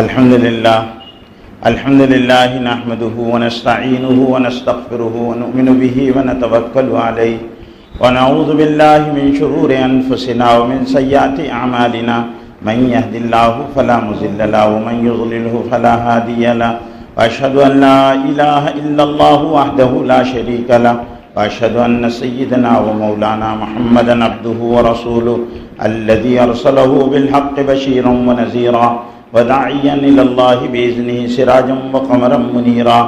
الحمد لله نحمده ونستعينه ونستغفره ونؤمن به ونتوكل عليه ونعوذ بالله من شرور أنفسنا ومن سيئات أعمالنا من يهد الله فلا مضل له ومن يضلله فلا هادي له وأشهد أن لا إله إلا الله وحده لا شريك له وأشهد أن سيدنا ومولانا محمدا عبده ورسوله الذي أرسله بالحق بشيرا ونذيرا وداعيا إلى الله بإذنه سراجا وقمرا منيرا.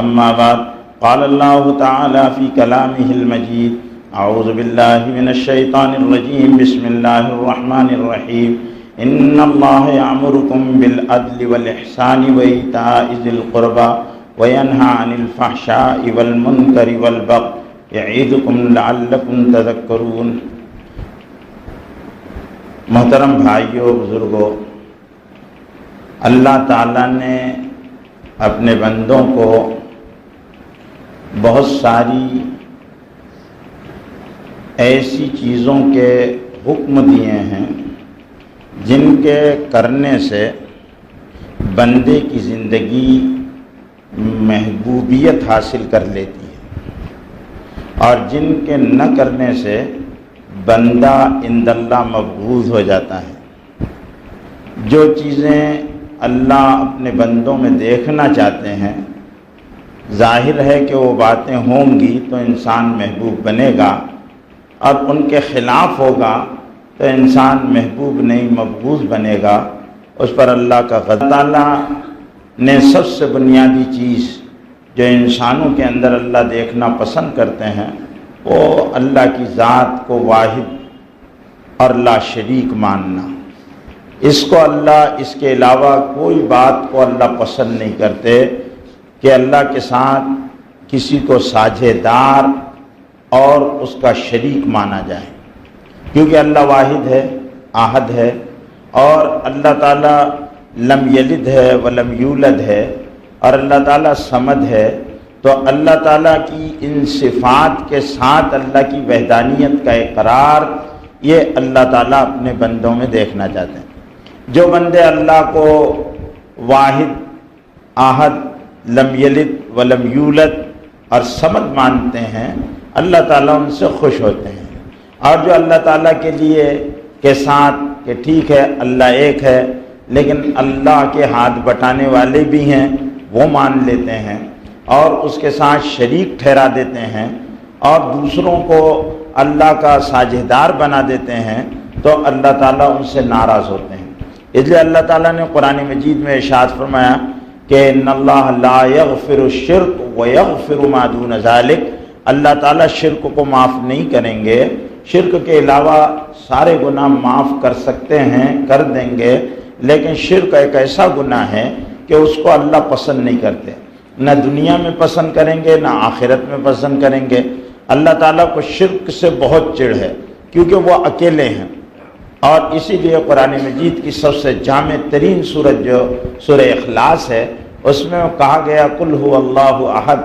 أما بعد، قال الله تعالى في كلامه المجيد: أعوذ بالله من الشيطان الرجيم. بسم الله الرحمن الرحيم. إن الله يأمركم بالعدل والإحسان وإيتاء ذي القربى وينهى عن الفحشاء والمنكر والبغي يعظكم لعلكم تذكرون. محترم بھائیو، بزرگوں، اللہ تعالیٰ نے اپنے بندوں کو بہت ساری ایسی چیزوں کے حکم دیے ہیں جن کے کرنے سے بندے کی زندگی محبوبیت حاصل کر لیتی ہے، اور جن کے نہ کرنے سے بندہ عند اللہ مبغوض ہو جاتا ہے. جو چیزیں اللہ اپنے بندوں میں دیکھنا چاہتے ہیں، ظاہر ہے کہ وہ باتیں ہوں گی تو انسان محبوب بنے گا، اور ان کے خلاف ہوگا تو انسان محبوب نہیں مبغوض بنے گا. اس پر اللہ کا غضب. تعالیٰ نے سب سے بنیادی چیز جو انسانوں کے اندر اللہ دیکھنا پسند کرتے ہیں وہ اللہ کی ذات کو واحد اور لا شریک ماننا. اس کو اللہ، اس کے علاوہ کوئی بات کو اللہ پسند نہیں کرتے کہ اللہ کے ساتھ کسی کو ساجھے دار اور اس کا شریک مانا جائے، کیونکہ اللہ واحد ہے، احد ہے، اور اللہ تعالیٰ لم یلد ہے ولم یولد ہے، اور اللہ تعالیٰ صمد ہے. تو اللہ تعالیٰ کی ان صفات کے ساتھ اللہ کی وحدانیت کا اقرار یہ اللہ تعالیٰ اپنے بندوں میں دیکھنا چاہتے ہیں. جو بندے اللہ کو واحد، احد، لم یلد ولم یولد اور صمد مانتے ہیں، اللہ تعالیٰ ان سے خوش ہوتے ہیں. اور جو اللہ تعالیٰ کے لیے کے ساتھ کہ ٹھیک ہے اللہ ایک ہے لیکن اللہ کے ہاتھ بٹانے والے بھی ہیں، وہ مان لیتے ہیں اور اس کے ساتھ شریک ٹھہرا دیتے ہیں اور دوسروں کو اللہ کا ساجھیدار بنا دیتے ہیں، تو اللہ تعالیٰ ان سے ناراض ہوتے ہیں. اس لیے اللہ تعالیٰ نے قرآن مجید میں ارشاد فرمایا کہ ان اللہ لا یغفر الشرک ویغفر ما دون ذلک. اللہ تعالیٰ شرک کو معاف نہیں کریں گے، شرک کے علاوہ سارے گناہ معاف کر سکتے ہیں، کر دیں گے، لیکن شرک ایک ایسا گناہ ہے کہ اس کو اللہ پسند نہیں کرتے. نہ دنیا میں پسند کریں گے نہ آخرت میں پسند کریں گے. اللہ تعالیٰ کو شرک سے بہت چڑ ہے کیونکہ وہ اکیلے ہیں، اور اسی لیے قرآن مجید کی سب سے جامع ترین سورت جو سورہ اخلاص ہے، اس میں کہا گیا قل هو اللہ احد،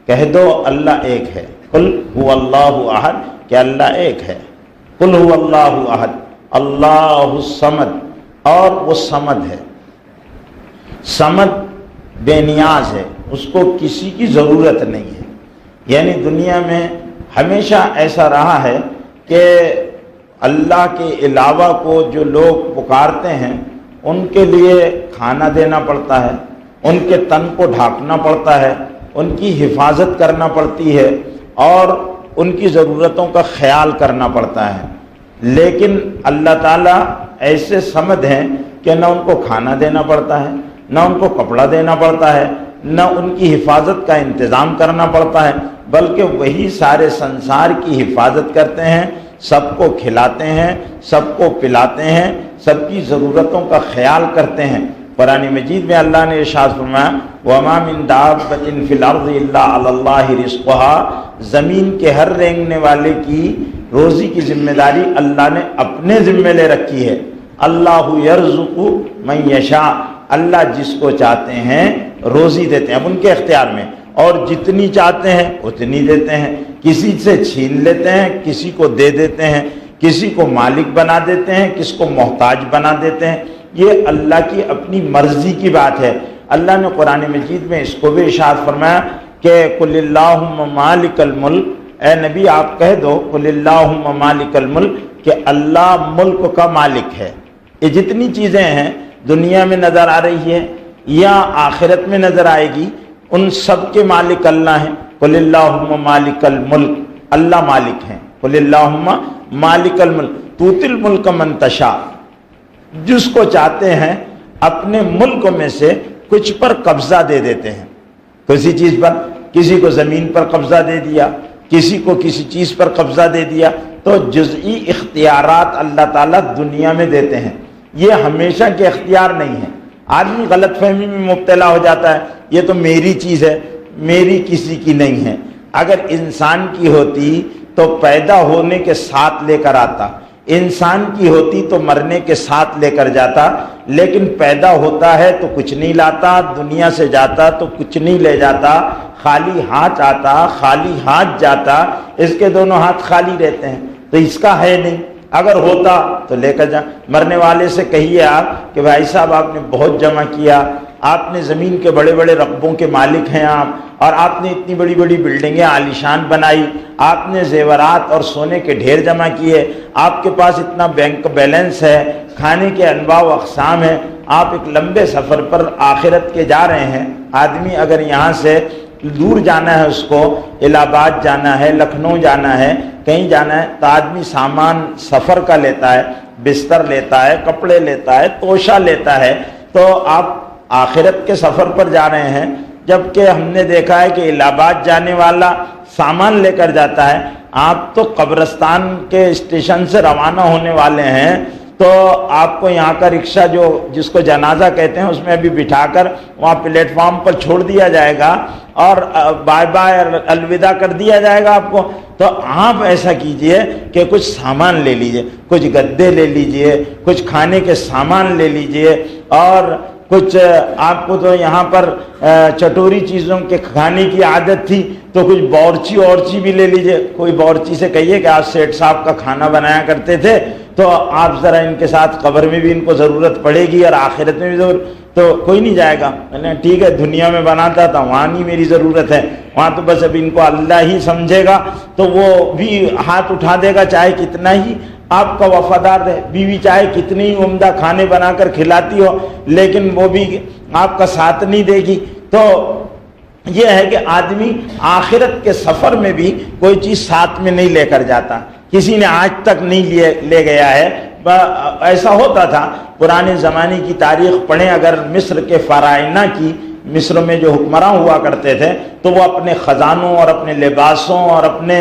کہہ دو اللہ ایک ہے. قل هو اللہ احد کہ اللہ ایک ہے. قل هو اللہ احد اللہ الصمد، اور وہ صمد ہے. صمد بے نیاز ہے، اس کو کسی کی ضرورت نہیں ہے. یعنی دنیا میں ہمیشہ ایسا رہا ہے کہ اللہ کے علاوہ کو جو لوگ پکارتے ہیں ان کے لیے کھانا دینا پڑتا ہے، ان کے تن کو ڈھانکنا پڑتا ہے، ان کی حفاظت کرنا پڑتی ہے اور ان کی ضرورتوں کا خیال کرنا پڑتا ہے. لیکن اللہ تعالیٰ ایسے صمد ہیں کہ نہ ان کو کھانا دینا پڑتا ہے، نہ ان کو کپڑا دینا پڑتا ہے، نہ ان کی حفاظت کا انتظام کرنا پڑتا ہے، بلکہ وہی سارے سنسار کی حفاظت کرتے ہیں، سب کو کھلاتے ہیں، سب کو پلاتے ہیں، سب کی ضرورتوں کا خیال کرتے ہیں. قرآن مجید میں اللہ نے ارشاد فرمایا وَمَا مِن دَابَّةٍ فِي الْأَرْضِ إِلَّا عَلَى اللَّهِ رِزْقُهَا. زمین کے ہر رینگنے والے کی روزی کی ذمہ داری اللہ نے اپنے ذمہ لے رکھی ہے. اللہ یرزق من یشاء، اللہ جس کو چاہتے ہیں روزی دیتے ہیں، اب ان کے اختیار میں، اور جتنی چاہتے ہیں اتنی دیتے ہیں. کسی سے چھین لیتے ہیں، کسی کو دے دیتے ہیں، کسی کو مالک بنا دیتے ہیں، کس کو محتاج بنا دیتے ہیں. یہ اللہ کی اپنی مرضی کی بات ہے۔ اللہ نے قرآن مجید میں اس کو بھی ارشاد فرمایا کہ قل اللہم مالک الملک، اے نبی آپ کہہ دو قل اللہم مالک الملک کہ اللہ ملک کا مالک ہے۔ یہ جتنی چیزیں ہیں دنیا میں نظر آ رہی ہے یا آخرت میں نظر آئے گی، ان سب کے مالک اللہ ہیں۔ قل اللہم مالک الملک، اللہ مالک ہیں۔ قل اللہم مالک الملک تؤتی الملک من تشاء، جس کو چاہتے ہیں اپنے ملک میں سے کچھ پر قبضہ دے دیتے ہیں۔ کسی چیز پر، کسی کو زمین پر قبضہ دے دیا، کسی کو کسی چیز پر قبضہ دے دیا، تو جزئی اختیارات اللہ تعالیٰ دنیا میں دیتے ہیں، یہ ہمیشہ کے اختیار نہیں ہیں۔ آدمی غلط فہمی میں مبتلا ہو جاتا ہے، یہ تو میری چیز ہے، میری کسی کی نہیں ہے۔ اگر انسان کی ہوتی تو پیدا ہونے کے ساتھ لے کر آتا، انسان کی ہوتی تو مرنے کے ساتھ لے کر جاتا، لیکن پیدا ہوتا ہے تو کچھ نہیں لاتا، دنیا سے جاتا تو کچھ نہیں لے جاتا، خالی ہاتھ آتا خالی ہاتھ جاتا، اس کے دونوں ہاتھ خالی رہتے ہیں، تو اس کا ہے نہیں۔ اگر ہوتا تو لے کر جا۔ مرنے والے سے کہیے آپ کہ بھائی صاحب آپ نے بہت جمع کیا، آپ نے زمین کے بڑے بڑے رقبوں کے مالک ہیں آپ، اور آپ نے اتنی بڑی بڑی بلڈنگیں عالیشان بنائی، آپ نے زیورات اور سونے کے ڈھیر جمع کیے، آپ کے پاس اتنا بینک بیلنس ہے، کھانے کے انواع و اقسام ہیں، آپ ایک لمبے سفر پر آخرت کے جا رہے ہیں۔ آدمی اگر یہاں سے دور جانا ہے، اس کو الہ آباد جانا ہے، لکھنؤ جانا ہے، کہیں جانا ہے، تو آدمی سامان سفر کا لیتا ہے، بستر لیتا ہے، کپڑے لیتا ہے، توشہ لیتا ہے۔ تو آپ آخرت کے سفر پر جا رہے ہیں، جبکہ ہم نے دیکھا ہے کہ الہ آباد جانے والا سامان لے کر جاتا ہے، آپ تو قبرستان کے اسٹیشن سے روانہ ہونے والے ہیں، تو آپ کو یہاں کا رکشہ جس کو جنازہ کہتے ہیں اس میں ابھی بٹھا کر وہاں پلیٹ فارم پر چھوڑ دیا جائے گا اور بائے بائے الوداع کر دیا جائے گا آپ کو۔ تو آپ ایسا کیجئے کہ کچھ سامان لے لیجئے، کچھ گدے لے لیجئے، کچھ کھانے کے سامان لے لیجئے، اور کچھ آپ کو تو یہاں پر چٹوری چیزوں کے کھانے کی عادت تھی تو کچھ بورچی بھی لے لیجئے۔ کوئی بورچی سے کہیے کہ آپ سیٹ صاحب کا کھانا بنایا کرتے تھے، تو آپ ذرا ان کے ساتھ قبر میں بھی ان کو ضرورت پڑے گی اور آخرت میں بھی ضرورت، تو کوئی نہیں جائے گا۔ میں نے ٹھیک ہے دنیا میں بناتا تھا، وہاں نہیں میری ضرورت ہے، وہاں تو بس اب ان کو اللہ ہی سمجھے گا، تو وہ بھی ہاتھ اٹھا دے گا، چاہے کتنا ہی آپ کا وفادار رہے، بیوی چاہے کتنی ہی عمدہ کھانے بنا کر کھلاتی ہو، لیکن وہ بھی آپ کا ساتھ نہیں دے گی۔ تو یہ ہے کہ آدمی آخرت کے سفر میں بھی کوئی چیز ساتھ میں نہیں لے کر جاتا، کسی نے آج تک نہیں لے گیا ہے۔ ایسا ہوتا تھا پرانے زمانے کی تاریخ پڑھیں اگر مصر کے فراعنہ کی، مصر میں جو حکمراں ہوا کرتے تھے تو وہ اپنے خزانوں اور اپنے لباسوں اور اپنے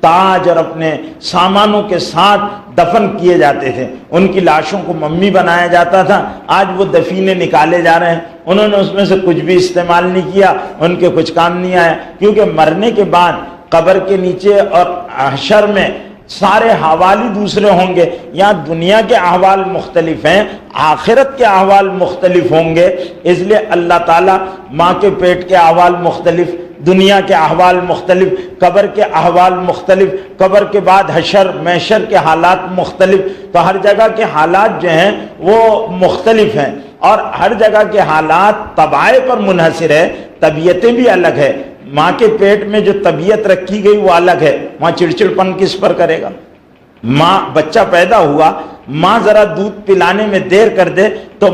تاج اور اپنے سامانوں کے ساتھ دفن کیے جاتے تھے، ان کی لاشوں کو ممی بنایا جاتا تھا۔ آج وہ دفینے نکالے جا رہے ہیں، انہوں نے اس میں سے کچھ بھی استعمال نہیں کیا، ان کے کچھ کام نہیں آیا، کیونکہ مرنے کے بعد قبر کے نیچے اور حشر میں سارے حوال ہی دوسرے ہوں گے۔ یہاں دنیا کے احوال مختلف ہیں، آخرت کے احوال مختلف ہوں گے، اس لیے اللہ تعالیٰ ماں کے پیٹ کے احوال مختلف، دنیا کے احوال مختلف، قبر کے احوال مختلف، قبر کے بعد حشر محشر کے حالات مختلف، تو ہر جگہ کے حالات جو ہیں وہ مختلف ہیں، اور ہر جگہ کے حالات طبائع پر منحصر ہے، طبیعتیں بھی الگ ہے۔ ماں کے پیٹ میں جو طبیعت رکھی گئی وہ الگ ہے، وہاں چڑچڑپن کس پر کرے گا؟ ماں بچہ پیدا ہوا، ماں ذرا دودھ پلانے میں دیر کر دے تو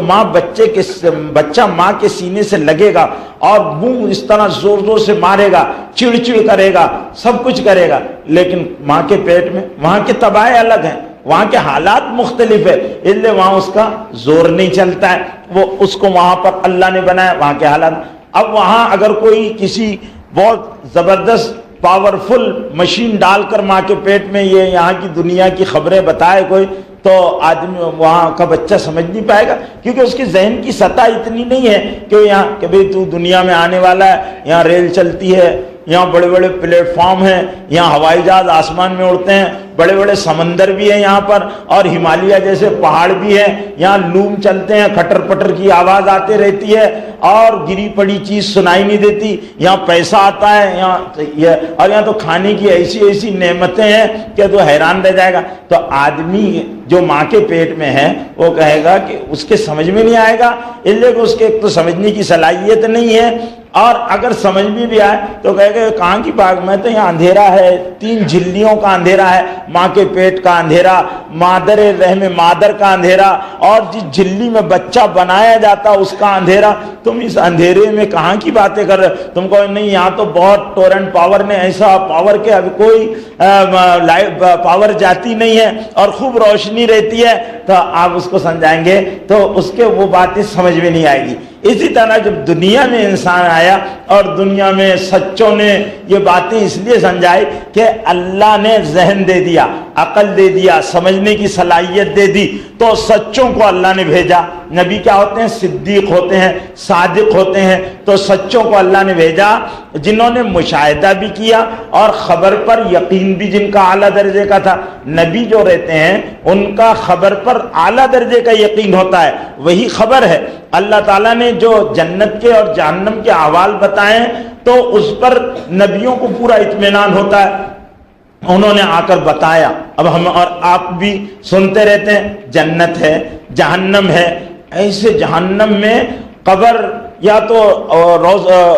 بچہ ماں کے سینے سے لگے گا اور منہ اس طرح زور زور سے مارے گا، چڑچڑ کرے گا، سب کچھ کرے گا، لیکن ماں کے پیٹ میں وہاں کے طبائع الگ ہیں، وہاں کے حالات مختلف ہے، اس لیے وہاں اس کا زور نہیں چلتا ہے، وہ اس کو وہاں پر اللہ نے بنایا وہاں کے حالات۔ اب وہاں اگر کوئی کسی بہت زبردست پاورفل مشین ڈال کر ماں کے پیٹ میں یہ یہاں کی دنیا کی خبریں بتائے کوئی، تو آدمی وہاں کا بچہ سمجھ نہیں پائے گا، کیونکہ اس کی ذہن کی سطح اتنی نہیں ہے کہ یہاں کہ بھئی تو دنیا میں آنے والا ہے، یہاں ریل چلتی ہے، یہاں بڑے بڑے پلیٹ فارم ہیں، یہاں ہوائی جہاز آسمان میں اڑتے ہیں، بڑے بڑے سمندر بھی ہیں یہاں پر، اور ہمالیہ جیسے پہاڑ بھی ہیں، یہاں لوم چلتے ہیں، کھٹر پٹر کی آواز آتے رہتی ہے اور گری پڑی چیز سنائی نہیں دیتی، یہاں پیسہ آتا ہے اور یہاں تو کھانے کی ایسی ایسی نعمتیں ہیں کہ تو حیران رہ جائے گا۔ تو آدمی جو ماں کے پیٹ میں ہے وہ کہے گا کہ اس کے سمجھ میں نہیں آئے گا، اس لیے کہ اس کے ایک تو سمجھنے کی صلاحیت نہیں ہے، اور اگر سمجھ میں بھی آئے تو کہے گا کہاں کی بات، میں تو یہاں اندھیرا ہے، 3 جھلیوں کا اندھیرا ہے، ماں کے پیٹ کا اندھیرا، مادر رحم مادر کا اندھیرا، اور جس جھلی میں بچہ بنایا جاتا اس کا اندھیرا۔ تم اس اندھیرے میں کہاں کی باتیں کر رہے ہو؟ تم کو نہیں، یہاں تو بہت ٹورنٹ پاور نے ایسا پاور کہ ابھی کوئی پاور جاتی نہیں ہے اور خوب روشنی رہتی ہے، تو آپ اس کو سمجھائیں گے تو اس کے وہ باتیں سمجھ میں نہیں آئے گی۔ اسی طرح جب دنیا میں انسان آیا اور دنیا میں سچوں نے یہ باتیں اس لیے سمجھائی کہ اللہ نے ذہن دے دیا، عقل دے دیا، سمجھنے کی صلاحیت دے دی، تو سچوں کو اللہ نے بھیجا۔ نبی کیا ہوتے ہیں؟ صدیق ہوتے ہیں، صادق ہوتے ہیں، تو سچوں کو اللہ نے بھیجا جنہوں نے مشاہدہ بھی کیا اور خبر پر یقین بھی، جن کا اعلیٰ درجے کا تھا۔ نبی جو رہتے ہیں ان کا خبر پر اعلیٰ درجے کا یقین ہوتا ہے، وہی خبر ہے۔ اللہ تعالیٰ نے جو جنت کے اور جہنم کے احوال بتائے تو اس پر نبیوں کو پورا اطمینان ہوتا ہے، انہوں نے آ کر بتایا۔ اب ہم اور آپ بھی سنتے رہتے ہیں جنت ہے، جہنم ہے، ایسے جہنم میں قبر یا تو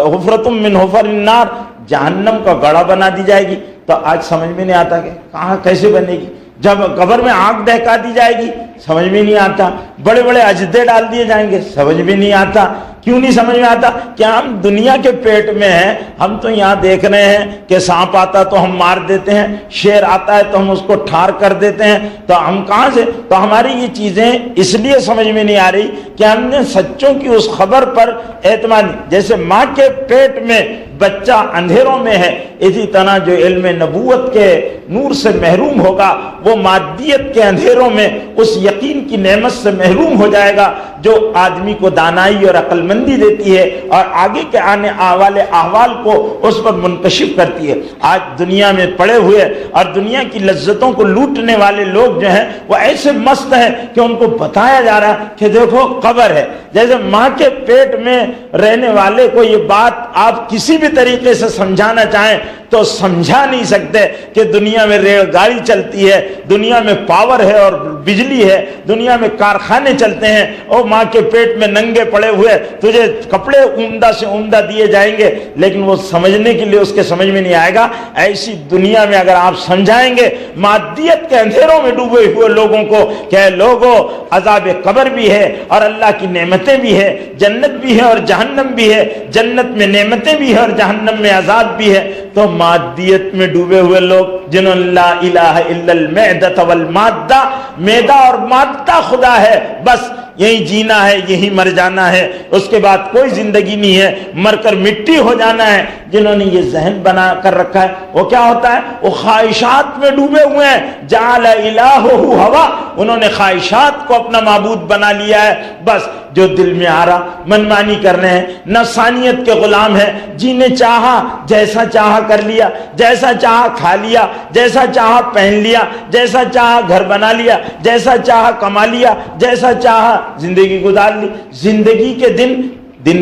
حفرۃ من حفر النار، جہنم کا گڑھا بنا دی جائے گی، تو آج سمجھ میں نہیں آتا کہ کہاں کیسے بنے گی۔ جب قبر میں آگ دہکا دی جائے گی، سمجھ میں نہیں آتا۔ بڑے بڑے اجدے ڈال دیے جائیں گے، سمجھ میں نہیں آتا۔ کیوں نہیں سمجھ میں آتا؟ کہ ہم دنیا کے پیٹ میں ہیں، ہم تو یہاں دیکھ رہے ہیں کہ سانپ آتا تو ہم مار دیتے ہیں، شیر آتا ہے تو ہم اس کو ٹھار کر دیتے ہیں، تو ہم کہاں سے؟ تو ہماری یہ چیزیں اس لیے سمجھ میں نہیں آ رہی کہ ہم نے سچوں کی اس خبر پر اعتماد، جیسے ماں کے پیٹ میں بچہ اندھیروں میں ہے، اسی طرح جو علم نبوت کے نور سے محروم ہوگا وہ مادیت کے اندھیروں میں اس یقین کی نعمت سے محروم ہو جائے گا جو آدمی کو دانائی اور عقل مندی دیتی ہے اور آگے کے آنے والے احوال کو اس پر منکشف کرتی ہے۔ آج دنیا میں پڑے ہوئے اور دنیا کی لذتوں کو لوٹنے والے لوگ جو ہیں وہ ایسے مست ہیں کہ ان کو بتایا جا رہا ہے کہ دیکھو قبر ہے، جیسے ماں کے پیٹ میں رہنے والے کو یہ بات آپ کسی بھی طریقے سے سمجھانا چاہیں تو سمجھا نہیں سکتے کہ دنیا میں ریل گاڑی چلتی ہے، دنیا میں پاور ہے اور بجلی ہے، دنیا میں کارخانے چلتے ہیں، اور ماں کے پیٹ میں ننگے پڑے ہوئے تجھے کپڑے عمدہ سے عمدہ دیے جائیں گے، لیکن وہ سمجھنے کے لیے اس کے سمجھ میں نہیں آئے گا۔ ایسی دنیا میں اگر آپ سمجھائیں گے مادیت کے اندھیروں میں ڈوبے ہوئے لوگوں کو کہ لوگوں عذاب قبر بھی ہے اور اللہ کی نعمتیں بھی ہے، جنت بھی ہے اور جہنم بھی ہے، جنت میں نعمتیں بھی ہے اور جہنم میں عذاب بھی ہے، تو مادیت میں ڈوبے ہوئے لوگ جنہوں لا الہ الا المعدۃ والمادہ، معدہ اور مادہ خدا ہے، بس یہی جینا ہے، یہی مر جانا ہے، اس کے بعد کوئی زندگی نہیں ہے، مر کر مٹی ہو جانا ہے، جنہوں نے یہ ذہن بنا کر رکھا ہے وہ کیا ہوتا ہے؟ وہ خواہشات میں ڈوبے ہوئے ہیں، جعل الہہ ہوا، انہوں نے خواہشات کو اپنا معبود بنا لیا ہے، بس جو دل میں آ رہا منمانی کر رہے ہیں، نفسانیت کے غلام ہیں، جینے چاہا جیسا چاہا کر لیا، جیسا چاہا کھا لیا، جیسا چاہا پہن لیا، جیسا چاہا گھر بنا لیا، جیسا چاہا کما لیا، جیسا چاہا زندگی گزار لی۔ زندگی کے دن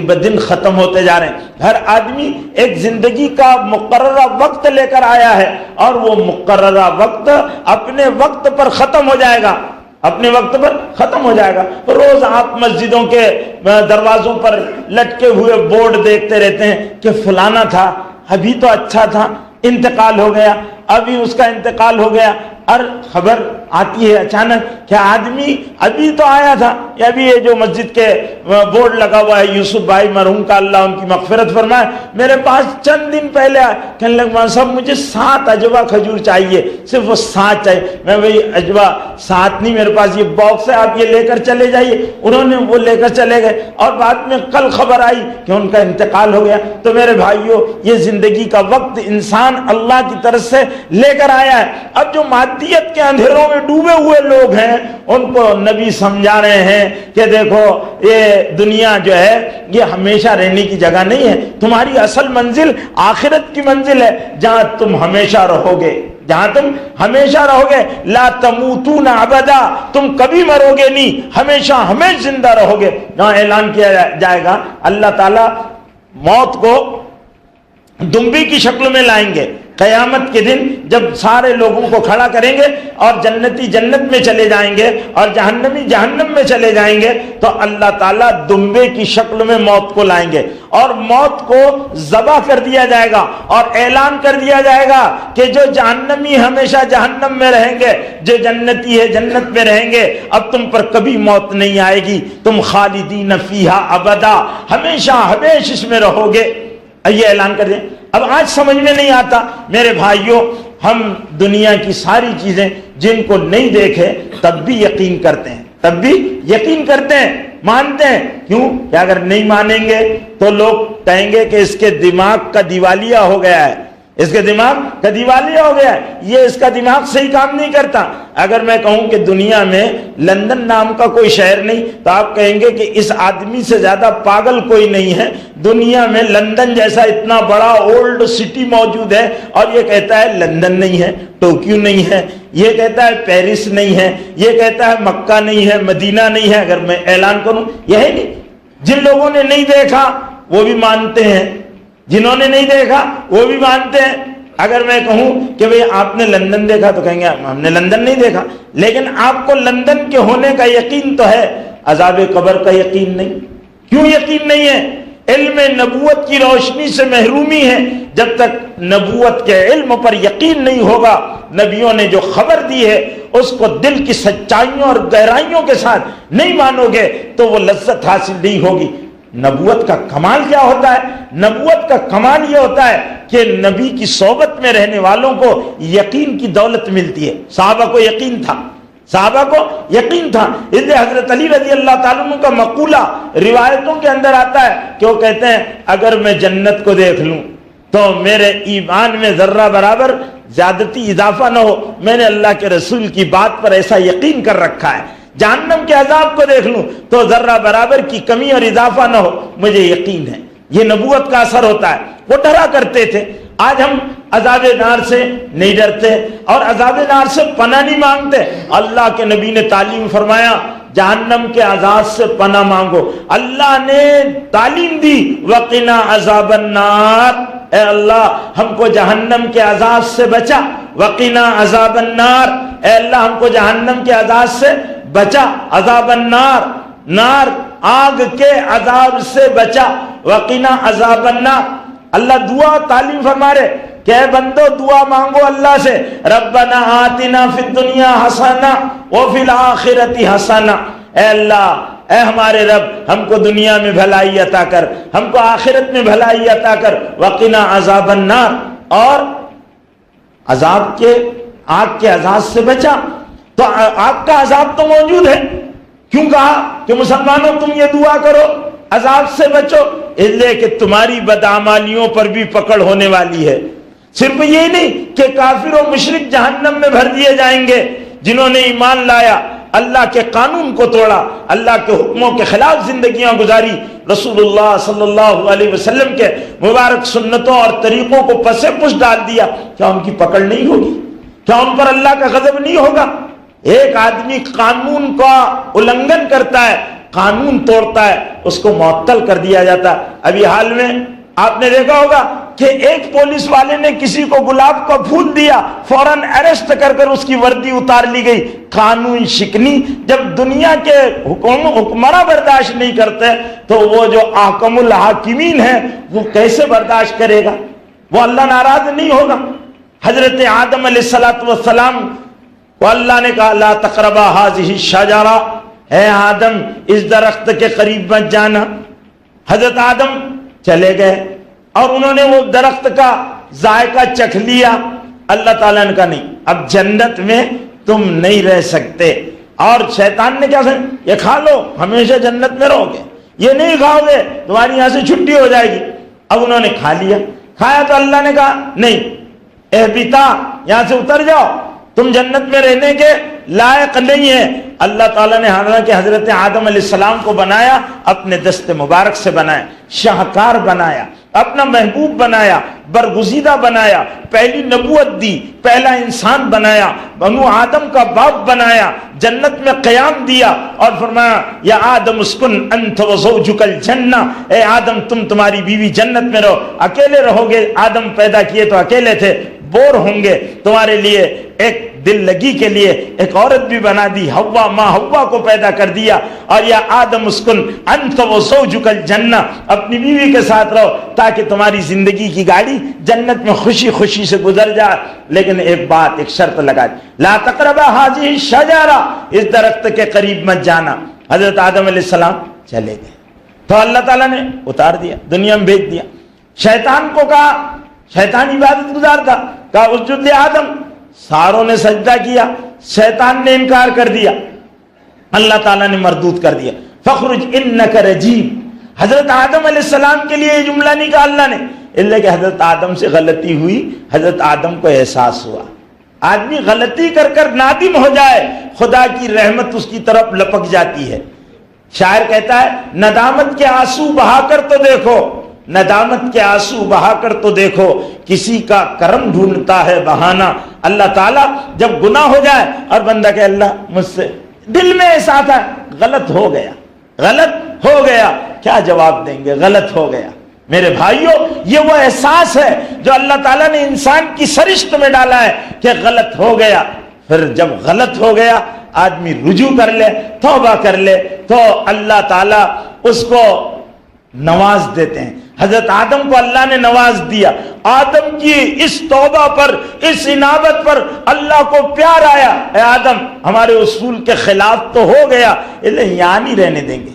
بدن ختم ہوتے جا رہے ہیں، ہر آدمی ایک زندگی کا مقررہ وقت لے کر آیا ہے اور وہ مقررہ وقت اپنے وقت پر ختم ہو جائے گا، اپنے وقت پر ختم ہو جائے گا۔ روز آپ مسجدوں کے دروازوں پر لٹکے ہوئے بورڈ دیکھتے رہتے ہیں کہ فلانا تھا، ابھی تو اچھا تھا، انتقال ہو گیا، ابھی اس کا انتقال ہو گیا، اور خبر آتی ہے اچانک کہ آدمی ابھی تو آیا تھا، یا ابھی یہ جو مسجد کے بورڈ لگا ہوا ہے یوسف بھائی مرحوم کا اللہ ان کی مغفرت فرمائے، میرے پاس چند دن پہلے آئے، کہنے لگے مولوی صاحب مجھے 7 عجوہ کھجور چاہیے، صرف وہ 7 چاہیے۔ میں بھائی عجوہ 7 نہیں، میرے پاس یہ باکس ہے، آپ یہ لے کر چلے جائیے۔ انہوں نے وہ لے کر چلے گئے اور بعد میں کل خبر آئی کہ ان کا انتقال ہو گیا۔ تو میرے بھائیوں، یہ زندگی کا وقت انسان اللہ کی طرف سے لے کر آیا ہے۔ اب جو مادیت کے اندھیروں میں ڈوبے ہوئے لوگ ہیں ان کو نبی سمجھا رہے ہیں کہ دیکھو یہ دنیا جو ہے یہ ہمیشہ رہنے کی جگہ نہیں ہے، تمہاری اصل منزل آخرت کی منزل ہے جہاں تم ہمیشہ رہو گے۔ جہاں تم ہمیشہ رہو گے، لا تموتون ابدا، تم کبھی مرو گے نہیں، ہمیشہ ہمیشہ زندہ رہو گے، جہاں اعلان کیا جائے گا اللہ تعالیٰ موت کو دمبی کی شکل میں لائیں گے قیامت کے دن، جب سارے لوگوں کو کھڑا کریں گے اور جنتی جنت میں چلے جائیں گے اور جہنمی جہنم میں چلے جائیں گے، تو اللہ تعالیٰ دمبے کی شکل میں موت کو لائیں گے اور موت کو ذبح کر دیا جائے گا اور اعلان کر دیا جائے گا کہ جو جہنمی ہمیشہ جہنم میں رہیں گے، جو جنتی ہے جنت میں رہیں گے، اب تم پر کبھی موت نہیں آئے گی، تم خالدین فیہا ابدا، ہمیشہ ہمیشہ اس میں رہو گے، یہ اعلان کر دیں۔ اب آج سمجھ میں نہیں آتا میرے بھائیوں، ہم دنیا کی ساری چیزیں جن کو نہیں دیکھے تب بھی یقین کرتے ہیں، تب بھی یقین کرتے ہیں، مانتے ہیں، کیوں کہ اگر نہیں مانیں گے تو لوگ کہیں گے کہ اس کے دماغ کا دیوالیہ ہو گیا ہے، اس کے دماغ کا دیوالیہ ہو گیا ہے، یہ اس کا دماغ صحیح کام نہیں کرتا۔ اگر میں کہوں کہ دنیا میں لندن نام کا کوئی شہر نہیں تو آپ کہیں گے کہ اس آدمی سے زیادہ پاگل کوئی نہیں ہے، دنیا میں لندن جیسا اتنا بڑا اولڈ سٹی موجود ہے اور یہ کہتا ہے لندن نہیں ہے، ٹوکیو نہیں ہے، یہ کہتا ہے پیرس نہیں ہے، یہ کہتا ہے مکہ نہیں ہے، مدینہ نہیں ہے۔ اگر میں اعلان کروں یہ ہے نہیں، جن لوگوں نے نہیں دیکھا وہ بھی مانتے ہیں، جنہوں نے نہیں دیکھا وہ بھی مانتے ہیں۔ اگر میں کہوں کہ بھئی آپ نے لندن دیکھا تو کہیں گے ہم نے لندن نہیں دیکھا، لیکن آپ کو لندن کے ہونے کا یقین تو ہے، عذاب قبر کا یقین نہیں۔ کیوں یقین نہیں ہے؟ علم نبوت کی روشنی سے محرومی ہے۔ جب تک نبوت کے علم پر یقین نہیں ہوگا، نبیوں نے جو خبر دی ہے اس کو دل کی سچائیوں اور گہرائیوں کے ساتھ نہیں مانو گے تو وہ لذت حاصل نہیں ہوگی۔ نبوت کا کمال کیا ہوتا ہے؟ نبوت کا کمال یہ ہوتا ہے کہ نبی کی صحبت میں رہنے والوں کو یقین کی دولت ملتی ہے۔ صحابہ کو یقین تھا، صحابہ کو یقین تھا، اس لیے حضرت علی رضی اللہ تعالیٰ عنہ کا مقولہ روایتوں کے اندر آتا ہے کہ وہ کہتے ہیں اگر میں جنت کو دیکھ لوں تو میرے ایمان میں ذرہ برابر زیادتی اضافہ نہ ہو، میں نے اللہ کے رسول کی بات پر ایسا یقین کر رکھا ہے۔ جہنم کے عذاب کو دیکھ لوں تو ذرہ برابر کی کمی اور اضافہ نہ ہو، مجھے یقین ہے۔ یہ نبوت کا اثر ہوتا ہے۔ وہ ڈرا کرتے تھے، آج ہم عذاب نار سے نہیں ڈرتے اور عذاب نار سے پناہ نہیں مانگتے۔ اللہ کے نبی نے تعلیم فرمایا جہنم کے عذاب سے پناہ مانگو، اللہ نے تعلیم دی وقنا عذاب النار، اے اللہ ہم کو جہنم کے عذاب سے بچا، وقنا عذاب النار، اے اللہ ہم کو جہنم کے عذاب سے بچا، عذاب النار، نار آگ کے عذاب سے بچا، وقنا عذاب النار۔ اللہ دعا تعلیم فرما رہے کہ اے بندو دعا مانگو اللہ سے، ربنا آتنا فی الدنیا حسنہ وفی الآخرۃ حسنہ، اے اللہ اے ہمارے رب ہم کو دنیا میں بھلائی عطا کر، ہم کو آخرت میں بھلائی عطا کر، وقنا عذاب النار، اور عذاب کے آگ کے عذاب سے بچا۔ تو آگ کا عذاب تو موجود ہے، کیوں کہا کہ مسلمانوں تم یہ دعا کرو عذاب سے بچو؟ اس لیے کہ تمہاری بدعمالیوں پر بھی پکڑ ہونے والی ہے۔ صرف یہ نہیں کہ کافر و مشرک جہنم میں بھر دیے جائیں گے، جنہوں نے ایمان لایا، اللہ کے قانون کو توڑا، اللہ کے حکموں کے خلاف زندگیاں گزاری، رسول اللہ صلی اللہ علیہ وسلم کے مبارک سنتوں اور طریقوں کو پس پش ڈال دیا، کیا ان کی پکڑ نہیں ہوگی؟ کیا ان پر اللہ کا غضب نہیں ہوگا؟ ایک آدمی قانون کا النگھن کرتا ہے، قانون توڑتا ہے، اس کو معطل کر دیا جاتا ہے۔ ابھی حال میں آپ نے دیکھا ہوگا کہ ایک پولیس والے نے کسی کو گلاب کا پھول دیا، فوراً اریسٹ کر کر اس کی وردی اتار لی گئی۔ قانون شکنی جب دنیا کے حکمراں برداشت نہیں کرتے تو وہ جو احکم الحاکمین ہیں وہ کیسے برداشت کرے گا؟ وہ اللہ ناراض نہیں ہوگا؟ حضرت آدم علیہ السلام کو اللہ نے کہا لا تقربا هذه الشجرہ، اے آدم اس درخت کے قریب مت جانا۔ حضرت آدم چلے گئے اور انہوں نے وہ درخت کا ذائقہ چکھ لیا۔ اللہ تعالیٰ نے کہا نہیں، اب جنت میں تم نہیں رہ سکتے۔ اور شیطان نے کیا کہا؟ یہ کھا لو ہمیشہ جنت میں رہو گے، یہ نہیں کھاؤ گے تمہاری یہاں سے چھٹی ہو جائے گی۔ اب انہوں نے کھا لیا، کھایا تو اللہ نے کہا نہیں، اہبتا یہاں سے اتر جاؤ، تم جنت میں رہنے کے لائق نہیں ہے۔ اللہ تعالیٰ نے حالانکہ حضرت آدم علیہ السلام کو بنایا، اپنے دست مبارک سے بنایا، شاہکار بنایا، اپنا محبوب بنایا، برگزیدہ بنایا، پہلی نبوت دی، پہلا انسان بنایا، بنو آدم کا باپ بنایا، جنت میں قیام دیا اور فرمایا یا آدم اسکن انت وزوجک الجنہ، اے آدم تم تمہاری بیوی جنت میں رہو۔ اکیلے رہو گے، آدم پیدا کیے تو اکیلے تھے، بور ہوں گے، تمہارے لیے ایک دل لگی کے لیے ایک عورت بھی بنا دی، حوا، ماں حوا کو پیدا کر دیا، اور یا آدم اسکن انت وزوجک الجنہ، اپنی بیوی کے ساتھ رہو تاکہ تمہاری زندگی کی گاڑی جنت میں خوشی خوشی سے گزر جائے۔ لیکن ایک بات، ایک شرط لگا دی، لا تقربا هذه الشجرہ، اس درخت کے قریب مت جانا۔ حضرت آدم علیہ السلام چلے گئے تو اللہ تعالیٰ نے اتار دیا، دنیا میں بھیج دیا۔ شیطان کو کہا، شیطان عبادت گزار تھا، کہا اسجد لآدم، ساروں نے سجدہ کیا، شیطان نے انکار کر دیا، اللہ تعالیٰ نے مردود کر دیا، فخرج انک رجیم۔ حضرت آدم علیہ السلام کے لیے یہ جملہ نہیں کہا اللہ نے، اللہ کہ حضرت آدم سے غلطی ہوئی، حضرت آدم کو احساس ہوا۔ آدمی غلطی کر کر نادم ہو جائے، خدا کی رحمت اس کی طرف لپک جاتی ہے۔ شاعر کہتا ہے ندامت کے آنسو بہا کر تو دیکھو، ندامت کے آنسو بہا کر تو دیکھو، کسی کا کرم ڈھونڈتا ہے بہانہ۔ اللہ تعالیٰ جب گناہ ہو جائے اور بندہ کہ اللہ مجھ سے، دل میں ایسا آتا ہے غلط ہو گیا، غلط ہو گیا، کیا جواب دیں گے؟ غلط ہو گیا۔ میرے بھائیوں، یہ وہ احساس ہے جو اللہ تعالیٰ نے انسان کی سرشت میں ڈالا ہے کہ غلط ہو گیا۔ پھر جب غلط ہو گیا آدمی رجوع کر لے، توبہ کر لے، تو اللہ تعالیٰ اس کو نواز دیتے ہیں۔ حضرت آدم کو اللہ نے نواز دیا، آدم کی اس توبہ پر، اس انابت پر اللہ کو پیار آیا۔ اے آدم ہمارے اصول کے خلاف تو ہو گیا، یہاں نہیں رہنے دیں گے،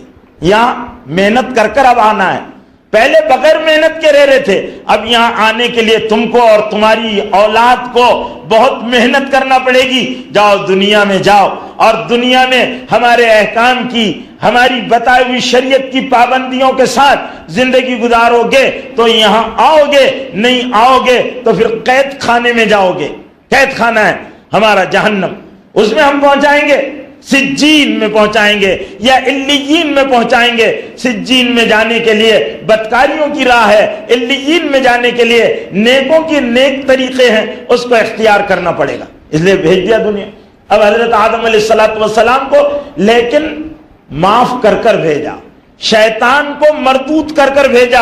یہاں محنت کر کر اب آنا ہے۔ پہلے بغیر محنت کے رہ رہے تھے، اب یہاں آنے کے لیے تم کو اور تمہاری اولاد کو بہت محنت کرنا پڑے گی۔ جاؤ دنیا میں جاؤ، اور دنیا میں ہمارے احکام کی، ہماری بتائی ہوئی شریعت کی پابندیوں کے ساتھ زندگی گزارو گے تو یہاں آؤ گے، نہیں آؤ گے تو پھر قید خانے میں جاؤ گے۔ قید خانہ ہے ہمارا جہنم، اس میں ہم پہنچائیں گے، سجین میں پہنچائیں گے یا علیین میں پہنچائیں گے۔ سجین میں جانے کے لیے بدکاریوں کی راہ ہے، علیین میں جانے کے لیے نیکوں کی نیک طریقے ہیں، اس کو اختیار کرنا پڑے گا، اس لیے بھیج دیا دنیا۔ اب حضرت آدم علیہ السلام کو لیکن معاف کر کر بھیجا، شیطان کو مردود کر کر بھیجا،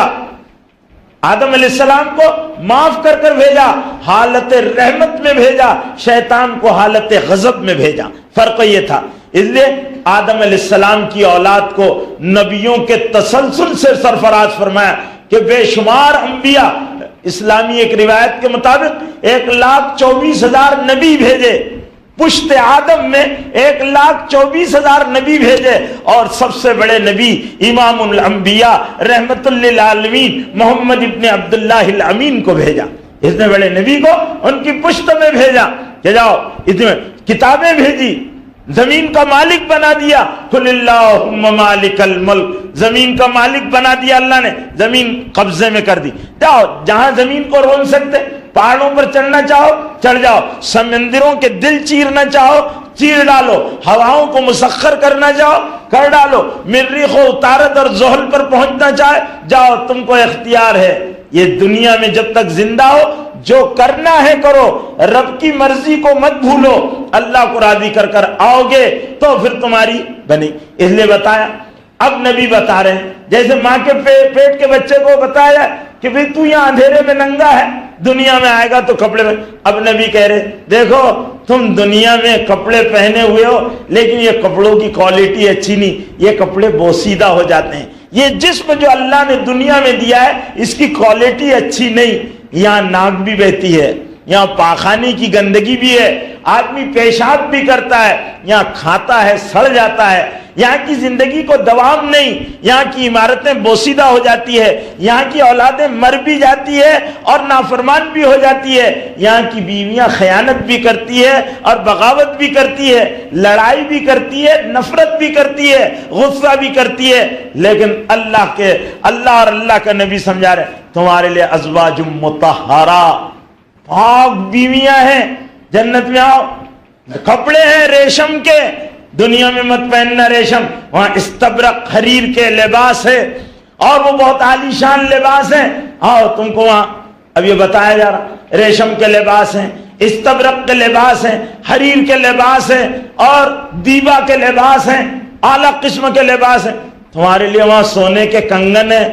آدم علیہ السلام کو معاف کر کر بھیجا، حالت رحمت میں بھیجا، شیطان کو حالت غضب میں بھیجا۔ فرق یہ تھا، اس لیے آدم علیہ السلام کی اولاد کو نبیوں کے تسلسل سے سرفراز فرمایا کہ بے شمار انبیاء، اسلامی ایک روایت کے مطابق 1,24,000 نبی بھیجے، پشت آدم میں 1,24,000 نبی بھیجے، اور سب سے بڑے نبی امام الانبیاء رحمت للعالمین محمد ابن عبداللہ الامین کو بھیجا۔ اتنے بڑے نبی کو ان کی پشت میں بھیجا کہ جاؤ، اتنے کتابیں بھیجی، زمین کا مالک بنا دیا، قل اللہم مالک الملک، زمین کا مالک بنا دیا اللہ نے، زمین قبضے میں کر دی، جاؤ جہاں زمین کو رون سکتے، پہاڑوں پر چڑھنا چاہو چڑھ جاؤ، سمندروں کے دل چیرنا چاہو چیر ڈالو، ہواؤں کو مسخر کرنا چاہو کر ڈالو، مریخ و عطارد اور زحل پر پہنچنا چاہے جاؤ، تم کو اختیار ہے۔ یہ دنیا میں جب تک زندہ ہو جو کرنا ہے کرو، رب کی مرضی کو مت بھولو، اللہ کو راضی کر کر آؤ گے تو پھر تمہاری بنی۔ اس لیے بتایا، اب نبی بتا رہے ہیں جیسے ماں کے پیٹ کے بچے کو بتایا کہ بھئی تو یہاں اندھیرے میں ننگا ہے، دنیا میں آئے گا تو کپڑے میں۔ اب نبی کہہ رہے دیکھو تم دنیا میں کپڑے پہنے ہوئے ہو لیکن یہ کپڑوں کی کوالٹی اچھی نہیں، یہ کپڑے بوسیدہ ہو جاتے ہیں، یہ جسم جو اللہ نے دنیا میں دیا ہے اس کی کوالٹی اچھی نہیں، یہاں ناک بھی بہتی ہے، یہاں پاخانے کی گندگی بھی ہے، آدمی پیشاب بھی کرتا ہے، یہاں کھاتا ہے سڑ جاتا ہے، یہاں کی زندگی کو دوام نہیں، یہاں کی عمارتیں بوسیدہ ہو جاتی ہے، یہاں کی اولادیں مر بھی جاتی ہے اور نافرمان بھی ہو جاتی ہے، یہاں کی بیویاں خیانت بھی کرتی ہے اور بغاوت بھی کرتی ہے، لڑائی بھی کرتی ہے، نفرت بھی کرتی ہے، غصہ بھی کرتی ہے، لیکن اللہ اور اللہ کا نبی سمجھا رہے تمہارے لیے ازواج مطہرہ، پاک بیویاں ہیں، جنت میں آؤ، کپڑے ہیں ریشم کے، دنیا میں مت پہننا ریشم، وہاں استبرق حریر کے لباس ہے، اور وہ بہت عالیشان لباس ہیں، اور تم کو وہاں اب یہ بتایا جا رہا ریشم کے لباس ہیں، استبرق کے لباس ہیں، حریر کے لباس ہیں، اور دیبا کے لباس ہیں، اعلیٰ قسم کے لباس ہیں۔ تمہارے لیے وہاں سونے کے کنگن ہیں،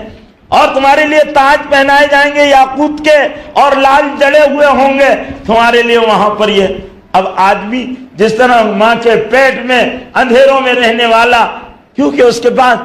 اور تمہارے لیے تاج پہنائے جائیں گے یاقوت کے، اور لال جڑے ہوئے ہوں گے تمہارے لیے وہاں پر۔ یہ اب آدمی جس طرح ماں کے پیٹ میں اندھیروں میں رہنے والا، کیونکہ اس کے پاس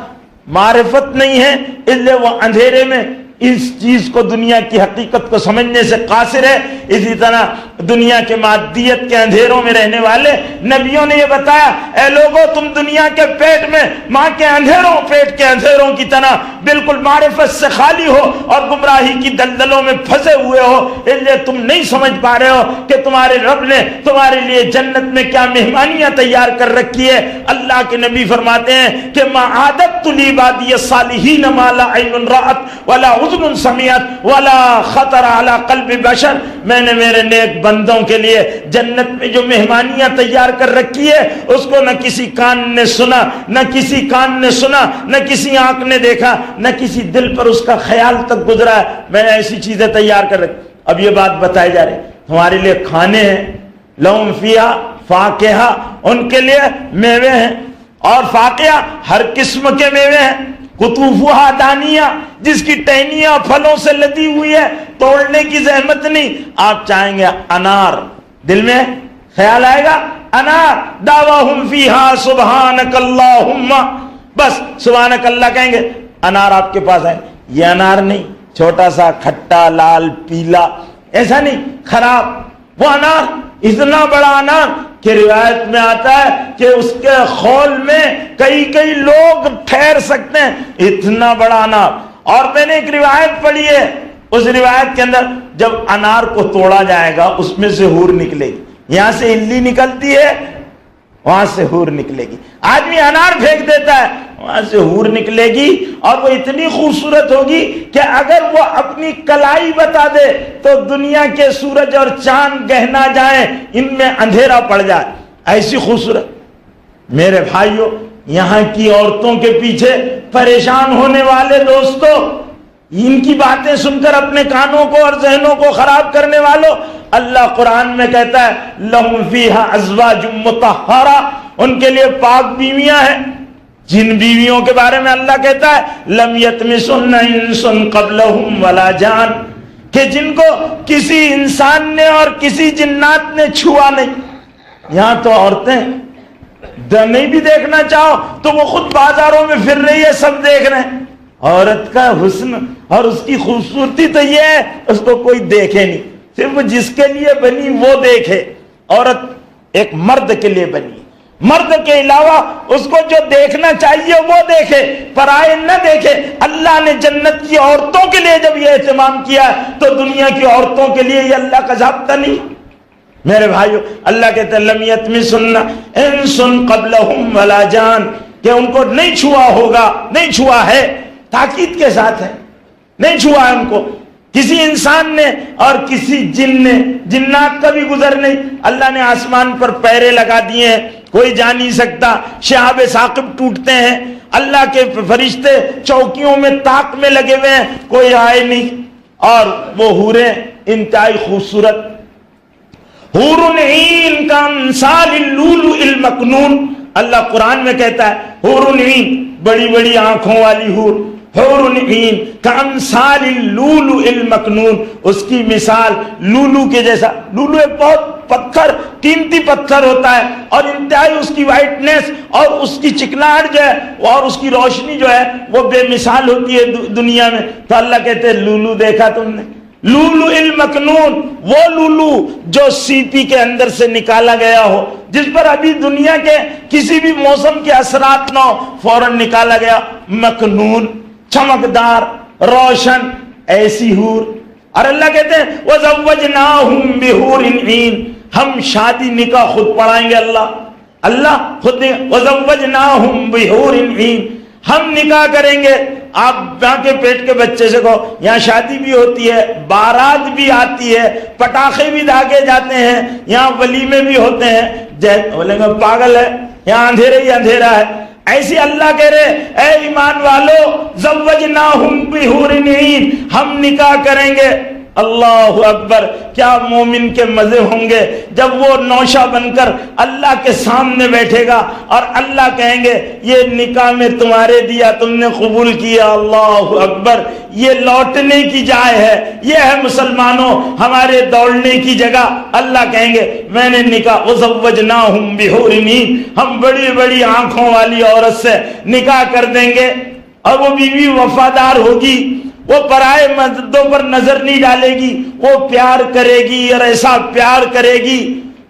معرفت نہیں ہے اس لیے وہ اندھیرے میں اس چیز کو، دنیا کی حقیقت کو سمجھنے سے قاصر ہے، اسی طرح دنیا کے مادیت کے اندھیروں میں رہنے والے نبیوں نے یہ بتایا، اے لوگوں تم دنیا کے پیٹ میں ماں کے اندھیروں، پیٹ کے اندھیروں کی طرح بالکل معرفت سے خالی ہو اور گمراہی کی دلدلوں میں پھنسے ہوئے ہو، اس لیے تم نہیں سمجھ پا رہے ہو کہ تمہارے رب نے تمہارے لیے جنت میں کیا مہمانیاں تیار کر رکھی ہے۔ اللہ کے نبی فرماتے ہیں کہ ما عادت لعبادی الصالحین ما لا عین رأت ولا اذن سمعت ولا خطر علی قلب بشر، میں نے میرے نیک بندوں کے لیے جنت میں جو مہمانیاں تیار کر رکھی ہے اس کو نہ کسی کان نے سنا، نہ کسی کان نے سنا، نہ کسی آنکھ نے دیکھا، نہ کسی دل پر اس کا خیال تک گزرا ہے، میں نے ایسی چیزیں تیار کر رکھی۔ اب یہ بات بتائی جا رہی ہمارے لیے کھانے ہیں، لہم فیہا فاکہہ، ان کے لیے میوے ہیں، اور فاکہہ ہر قسم کے میوے ہیں، قطوفہا دانیہ، جس کی ٹہنیاں پھلوں سے لدی ہوئی ہے، توڑنے کی زحمت نہیں۔ آپ چاہیں گے انار، دل میں خیال آئے گا انار، دعواہم فیہا سبحانک اللہم، بس سبحانک اللہ کہیں گے، انار آپ کے پاس ہے۔ یہ انار نہیں چھوٹا سا کھٹا لال پیلا، ایسا نہیں خراب، وہ انار اتنا بڑا انار کہ روایت میں آتا ہے کہ اس کے خول میں کئی لوگ ٹھہر سکتے ہیں، اتنا بڑا انار۔ اور میں نے ایک روایت پڑھی ہے، اس روایت کے اندر جب انار کو توڑا جائے گا اس میں سے حور نکلے گی، یہاں سے الی نکلتی ہے وہاں سے حور نکلے گی، آدمی انار پھینک دیتا ہے وہاں سے حور نکلے گی، اور وہ اتنی خوبصورت ہوگی کہ اگر وہ اپنی کلائی بتا دے تو دنیا کے سورج اور چاند گہنا جائیں، ان میں اندھیرا پڑ جائے، ایسی خوبصورت۔ میرے بھائیوں، یہاں کی عورتوں کے پیچھے پریشان ہونے والے دوستوں، ان کی باتیں سن کر اپنے کانوں کو اور ذہنوں کو خراب کرنے والوں، اللہ قرآن میں کہتا ہے لہم فیہا ازواج مطہرہ، ان کے لیے پاک بیویاں ہیں۔ جن بیویوں کے بارے میں اللہ کہتا ہے لم یطمثن انس قبلہم ولا جان، کہ جن کو کسی انسان نے اور کسی جنات نے چھوا نہیں۔ یہاں تو عورتیں نہیں بھی دیکھنا چاہو تو وہ خود بازاروں میں پھر رہی ہے، سب دیکھ رہے ہیں۔ عورت کا حسن اور اس کی خوبصورتی تو یہ ہے اس کو کوئی دیکھے نہیں، صرف جس کے لیے بنی وہ دیکھے۔ عورت ایک مرد کے لیے بنی، مرد کے علاوہ اس کو جو دیکھنا چاہیے وہ دیکھے، پرائے نہ دیکھے۔ اللہ نے جنت کی عورتوں کے لیے جب یہ اہتمام کیا تو دنیا کی عورتوں کے لیے یہ اللہ کا ضابطہ نہیں؟ میرے بھائیو، اللہ کہتے ہیں لم یطمثن انس قبلہم ولا جان، کہ ان کو نہیں چھوا ہوگا، نہیں چھوا ہے، تاکید کے ساتھ ہے، نہیں چھوا ہے ان کو کسی انسان نے اور کسی جن نے، جنات کا بھی گزر نہیں۔ اللہ نے آسمان پر پیرے لگا دیے ہیں، کوئی جا نہیں سکتا، شہاب ثاقب ٹوٹتے ہیں، اللہ کے فرشتے چوکیوں میں طاق میں لگے ہوئے ہیں، کوئی آئے نہیں، اور وہ حوریں انتہائی خوبصورت، حور عین کا امثال اللؤلؤ المکنون۔ اللہ قرآن میں کہتا ہے حور عین، بڑی بڑی آنکھوں والی حور، حور عین کامثال اللؤلؤ المکنون، اس کی مثال لولو کے جیسا۔ لولو ایک بہت پتھر، قیمتی پتھر ہوتا ہے، اور انتہائی اس کی وائٹنس اور اس کی چکناہٹ جو ہے اور اس کی روشنی جو ہے وہ بے مثال ہوتی ہے دنیا میں۔ تو اللہ کہتے ہیں لولو دیکھا تم نے؟ لولو المکنون، وہ لولو جو سیپی کے اندر سے نکالا گیا ہو، جس پر ابھی دنیا کے کسی بھی موسم کے اثرات نہ ہو، فوراً نکالا گیا، مکنون، چمکدار، روشن، ایسی حور۔ اور اللہ کہتے ہیں وَزَوَّجْنَاهُمْ بِحُورٍ عِينٍ، ہم شادی نکاح خود پڑھائیں گے، اللہ خود وَزَوَّجْنَاهُمْ بِحُورٍ عِينٍ، ہم نکاح کریں گے۔ آپ ماں کے پیٹ کے بچے سے کہو یہاں شادی بھی ہوتی ہے، بارات بھی آتی ہے، پٹاخے بھی داغے جاتے ہیں، یہاں ولیمے بھی ہوتے ہیں، بولیں گے پاگل ہے، یہاں اندھیرا ہی اندھیرا ہے۔ ایسی اللہ کہہ رہے اے ایمان والو زوجناہم بحور عین، ہم نکاح کریں گے. اللہ اکبر، کیا مومن کے مزے ہوں گے جب وہ نوشہ بن کر اللہ کے سامنے بیٹھے گا اور اللہ کہیں گے یہ نکاح میں تمہارے دیا، تم نے قبول کیا. اللہ اکبر، یہ لوٹنے کی جائے ہے، یہ ہے مسلمانوں ہمارے دوڑنے کی جگہ. اللہ کہیں گے میں نے نکاح وزوجناہم بحور عین، ہم بڑی بڑی آنکھوں والی عورت سے نکاح کر دیں گے اور وہ بیوی وفادار ہوگی، وہ پرائے مردوں پر نظر نہیں ڈالے گی، وہ پیار کرے گی اور ایسا پیار کرے گی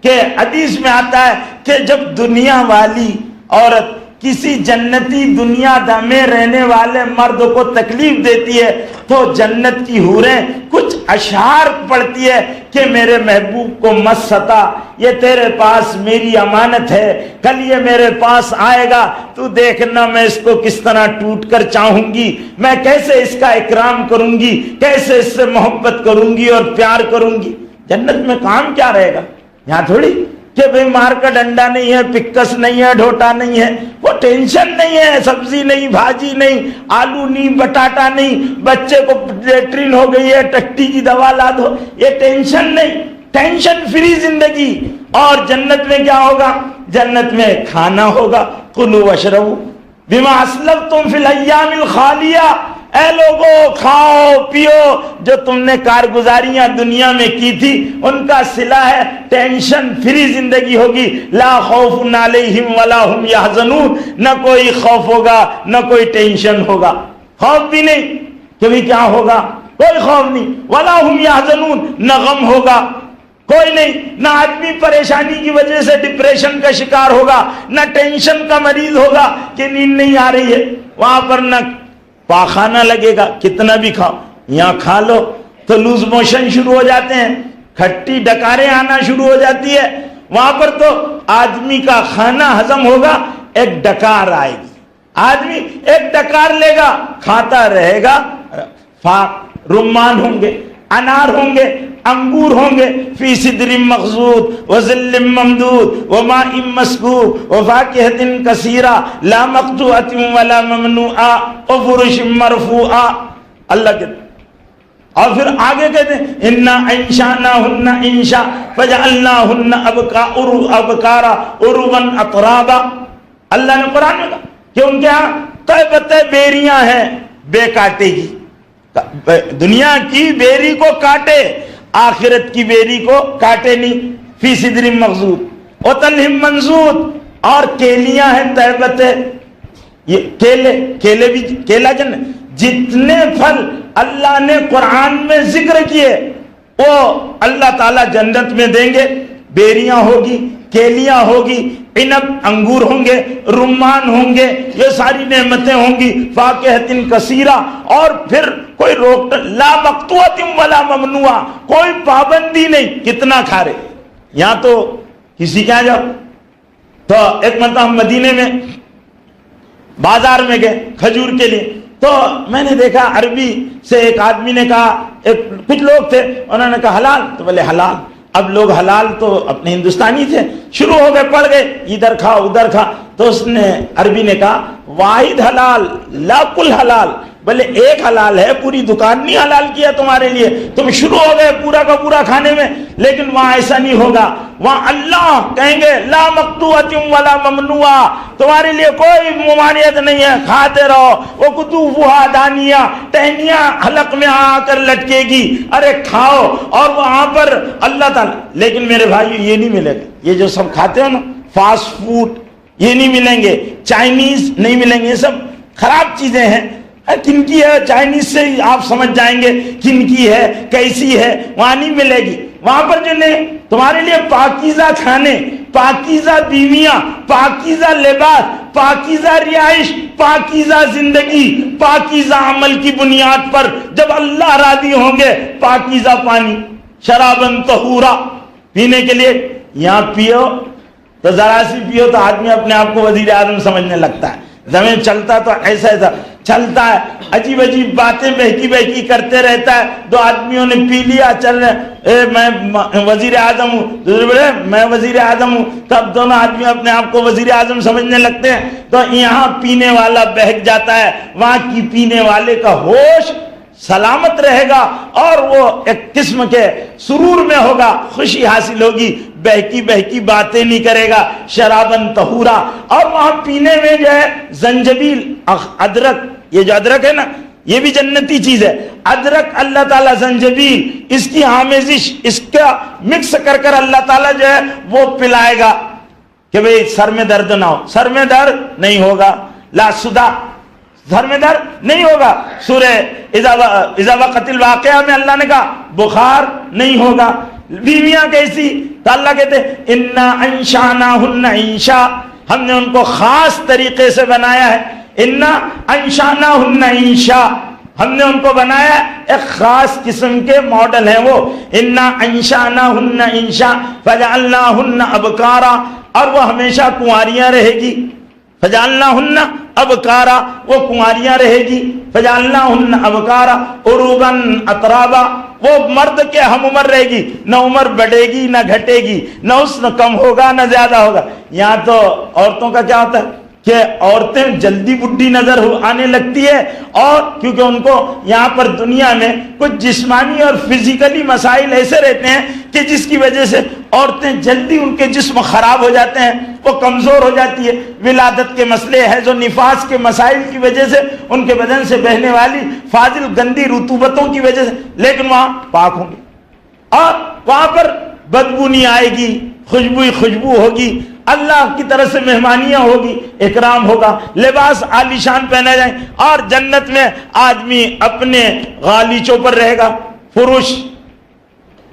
کہ حدیث میں آتا ہے کہ جب دنیا والی عورت کسی جنتی دنیا میں رہنے والے مرد کو تکلیف دیتی ہے تو جنت کی حوریں کچھ اشعار پڑھتی ہے کہ میرے محبوب کو مت ستا، یہ تیرے پاس میری امانت ہے، کل یہ میرے پاس آئے گا تو دیکھنا میں اس کو کس طرح ٹوٹ کر چاہوں گی، میں کیسے اس کا اکرام کروں گی، کیسے اس سے محبت کروں گی اور پیار کروں گی. جنت میں کام کیا رہے گا؟ یہاں تھوڑی کہ بھئی مار کا ڈنڈا نہیں ہے، پکس نہیں ہے، ڈھوٹا نہیں ہے، وہ ٹینشن نہیں ہے، سبزی نہیں، بھاجی نہیں، آلو نہیں، بٹاٹا نہیں، بچے کو لیٹرین ہو گئی ہے ٹٹی کی دوا لا دو، یہ ٹینشن نہیں، ٹینشن فری زندگی. اور جنت میں کیا ہوگا؟ جنت میں کھانا ہوگا، کلوا واشربوا بما اسلفتم فی الایام الخالیہ. اے لوگو کھاؤ پیو، جو تم نے کارگزاریاں دنیا میں کی تھی ان کا صلہ ہے، ٹینشن فری زندگی ہوگی. لا خوف علیہم ولا ہم یحزنون، نہ کوئی خوف ہوگا نہ کوئی ٹینشن ہوگا، خوف بھی نہیں کہ بھی کیا ہوگا، کوئی خوف نہیں. ولا ہم یحزنون، نہ غم ہوگا کوئی نہیں، نہ آدمی پریشانی کی وجہ سے ڈپریشن کا شکار ہوگا، نہ ٹینشن کا مریض ہوگا کہ نیند نہیں آ رہی ہے. وہاں پر نہ پاخانہ لگے گا، کتنا بھی کھاؤ. یہاں کھا لو تو لوز موشن شروع ہو جاتے ہیں، کھٹی ڈکاریں آنا شروع ہو جاتی ہے. وہاں پر تو آدمی کا کھانا ہضم ہوگا، ایک ڈکار آئے گی، آدمی ایک ڈکار لے گا کھاتا رہے گا. رمان ہوں گے، انار ہوں گے، انگور ہوں گے، فی صدر مخضود وظل ممدود وماء مسکوب وفاکہۃ کثیرہ لا مقطوعۃ ولا ممنوعہ وفرش مرفوعہ. اللہ کہتے اور پھر آگے کہتے ہیں انا انشاناہن انشاء فجعلناہن ابکارا عربا اترابا. اللہ نے قرآن میں کہا کہ ان کے ہاں طیبۃ بیریاں ہیں بے کاٹے کی. دنیا کی بیری کو کاٹے، آخرت کی بیری کو کاٹے نہیں. فی صدر مخضود وطلح منضود، اور کیلیاں ہیں طیبت، یہ کیلے بھی، کیلا جتنے پھل اللہ نے قرآن میں ذکر کیے وہ اللہ تعالیٰ جنت میں دیں گے. بیریاں ہوگی، کیلیاں ہوگی، عنب انگور ہوں گے، رمان ہوں گے، یہ ساری نعمتیں ہوں گی. فاکہۃ کثیرہ، اور پھر کوئی روک لا مقطوعۃ ولا ممنوعہ، کوئی پابندی نہیں، کتنا کھا رہے. یہاں تو کسی کے جاؤ تو ایک مرتبہ ہم مدینے میں بازار میں گئے کھجور کے لیے، تو میں نے دیکھا عربی سے ایک آدمی نے کہا، کچھ لوگ تھے انہوں نے کہا حلال، تو بولے حلال. اب لوگ حلال تو اپنے ہندوستانی تھے، شروع ہو گئے، پڑھ گئے ادھر کھا ادھر کھا. تو اس نے عربی نے کہا واحد حلال لا کل حلال، بولے ایک حلال ہے، پوری دکان نہیں حلال کیا تمہارے لیے، تم شروع ہو گئے پورا کا پورا کھانے میں. لیکن وہاں ایسا نہیں ہوگا، وہاں اللہ کہیں گے لا مقطوعۃ ولا ممنوعہ، تمہارے لیے کوئی ممانعت نہیں ہے، کھاتے رہو. وہ قطوفھا دانیہ، ٹہنیاں حلق میں آ کر لٹکے گی، ارے کھاؤ. اور وہاں پر اللہ تعالیٰ، لیکن میرے بھائی یہ نہیں ملے گا، یہ جو سب کھاتے ہو نا فاسٹ فوڈ، یہ نہیں ملیں گے، چائنیز نہیں ملیں گے، یہ سب خراب چیزیں ہیں. کن کی ہے؟ چائنیز سے آپ سمجھ جائیں گے کن کی ہے، کیسی ہے. وہاں نہیں ملے گی. وہاں پر جو نہیں، تمہارے لیے پاکیزہ کھانے، پاکیزہ بیویاں، پاکیزہ لباس، پاکیزہ رہائش، پاکیزہ زندگی، پاکیزہ عمل کی بنیاد پر جب اللہ راضی ہوں گے. پاکیزہ پانی، شرابن طہورا، پینے کے لیے. یہاں پیو تو ذرا سی پیو تو آدمی اپنے آپ کو وزیر اعظم سمجھنے لگتا ہے. زمین چلتا تو ایسا ایسا. چلتا ہے، عجیب عجیب باتیں بہکی بہکی کرتے رہتا ہے. 2 آدمیوں نے پی لیا، چل رہے میں وزیر اعظم ہوں، دوسرے بولے میں وزیر اعظم ہوں. تب دونوں آدمی اپنے آپ کو وزیر اعظم سمجھنے لگتے ہیں. تو یہاں پینے والا بہک جاتا ہے، وہاں کی پینے والے کا ہوش سلامت رہے گا اور وہ ایک قسم کے سرور میں ہوگا، خوشی حاصل ہوگی، بہکی بہکی باتیں نہیں کرے گا. شرابن طہورا. اور وہاں پینے میں جو ہے زنجبیل، ادرک، یہ جو ادرک ہے نا یہ بھی جنتی چیز ہے. ادرک اللہ تعالیٰ زنجبیل اس کی آمیزش، اس کا مکس کر کر اللہ تعالیٰ جو ہے وہ پلائے گا کہ بھئی سر میں درد نہ ہو. سر میں درد نہیں ہوگا، لا صدا، سر میں درد نہیں ہوگا. سورہ اذا وقت الواقعہ میں اللہ نے کہا بخار نہیں ہوگا. بیویاں کیسی؟ تو اللہ کہتے ہیں انا انشاناہن انشاء، ہم نے ان کو خاص طریقے سے بنایا ہے. انا انشاناہن انشاء، ہم نے ان کو بنایا ایک خاص قسم کے ماڈل ہیں وہ. انا انشاناہن انشاء فجعلناہن ابکارا، اور وہ ہمیشہ کنواریاں رہے گی. فجعلناہن ابکارا، وہ کنواریاں رہے گی. فجعلناہن ابکارا عروباً اترابا، وہ مرد کے ہم عمر رہے گی، نہ عمر بڑھے گی نہ گھٹے گی، نہ حسن کم ہوگا نہ زیادہ ہوگا. یہاں تو عورتوں کا کیا ہوتا ہے کہ عورتیں جلدی بڈھی نظر آنے لگتی ہے، اور کیونکہ ان کو یہاں پر دنیا میں کچھ جسمانی اور فزیکلی مسائل ایسے رہتے ہیں کہ جس کی وجہ سے عورتیں جلدی ان کے جسم خراب ہو جاتے ہیں، وہ کمزور ہو جاتی ہے. ولادت کے مسئلے، حیض و نفاس کے مسائل کی وجہ سے ان کے بدن سے بہنے والی فاضل گندی رطوبتوں کی وجہ سے، لیکن وہاں پاک ہوں گے اور وہاں پر بدبو نہیں آئے گی، خوشبو ہی خوشبو ہوگی. اللہ کی طرف سے مہمانیاں ہوگی، اکرام ہوگا، لباس عالیشان پہنا جائیں. اور جنت میں آدمی اپنے غالیچوں پر رہے گا، فروش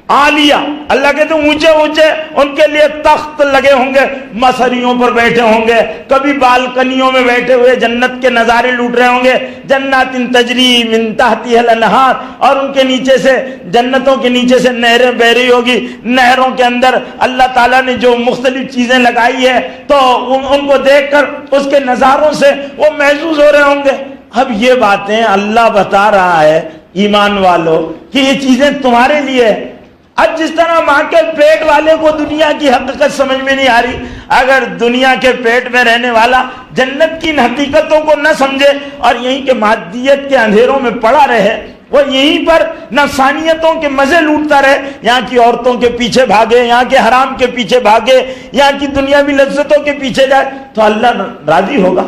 عالیہ. اللہ کہتے ہیں اونچے اونچے ان کے لیے تخت لگے ہوں گے، مسریوں پر بیٹھے ہوں گے، کبھی بالکنیوں میں بیٹھے ہوئے جنت کے نظارے لوٹ رہے ہوں گے. جنات تجری من تحتها الانہار، اور ان کے نیچے سے، جنتوں کے نیچے سے نہریں بہ رہی ہوگی. نہروں کے اندر اللہ تعالیٰ نے جو مختلف چیزیں لگائی ہے تو ان کو دیکھ کر اس کے نظاروں سے وہ محظوظ ہو رہے ہوں گے. اب یہ باتیں اللہ بتا رہا ہے ایمان والوں کہ یہ چیزیں تمہارے لیے ہے. اب جس طرح ماں کے پیٹ والے کو دنیا کی حقیقت سمجھ میں نہیں آ رہی، اگر دنیا کے پیٹ میں رہنے والا جنت کی ان حقیقتوں کو نہ سمجھے اور یہیں کے مادیت کے اندھیروں میں پڑا رہے، وہ یہیں پر نفسانیتوں کے مزے لوٹتا رہے، یہاں کی عورتوں کے پیچھے بھاگے، یہاں کے حرام کے پیچھے بھاگے، یہاں کی دنیاوی لذتوں کے پیچھے جائے، تو اللہ راضی ہوگا.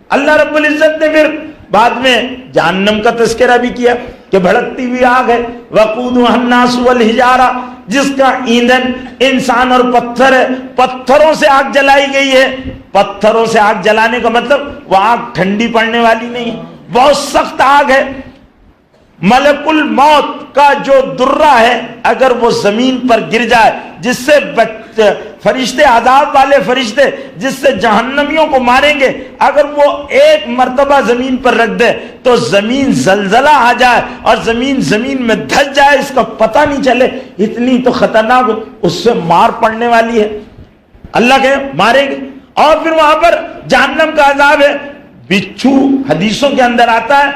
اللہ رب العزت نے پھر بعد میں جہنم کا تذکرہ بھی کیا کہ بھڑکتی ہوئی آگ ہے، وقودها الناس والحجارہ، جس کا ایندھن انسان اور پتھر ہے. پتھروں سے آگ جلائی گئی ہے. پتھروں سے آگ جلانے کا مطلب وہ آگ ٹھنڈی پڑنے والی نہیں ہے، بہت سخت آگ ہے. ملک الموت کا جو درہ ہے اگر وہ زمین پر گر جائے، جس سے فرشتے، عذاب والے فرشتے جس سے جہنمیوں کو ماریں گے، اگر وہ ایک مرتبہ زمین پر رکھ دے تو زمین زلزلہ آ جائے اور زمین میں دھس جائے، اس کا پتہ نہیں چلے، اتنی تو خطرناک اس سے مار پڑنے والی ہے. اللہ کے ماریں گے. اور پھر وہاں پر جہنم کا عذاب ہے. بچھو حدیثوں کے اندر آتا ہے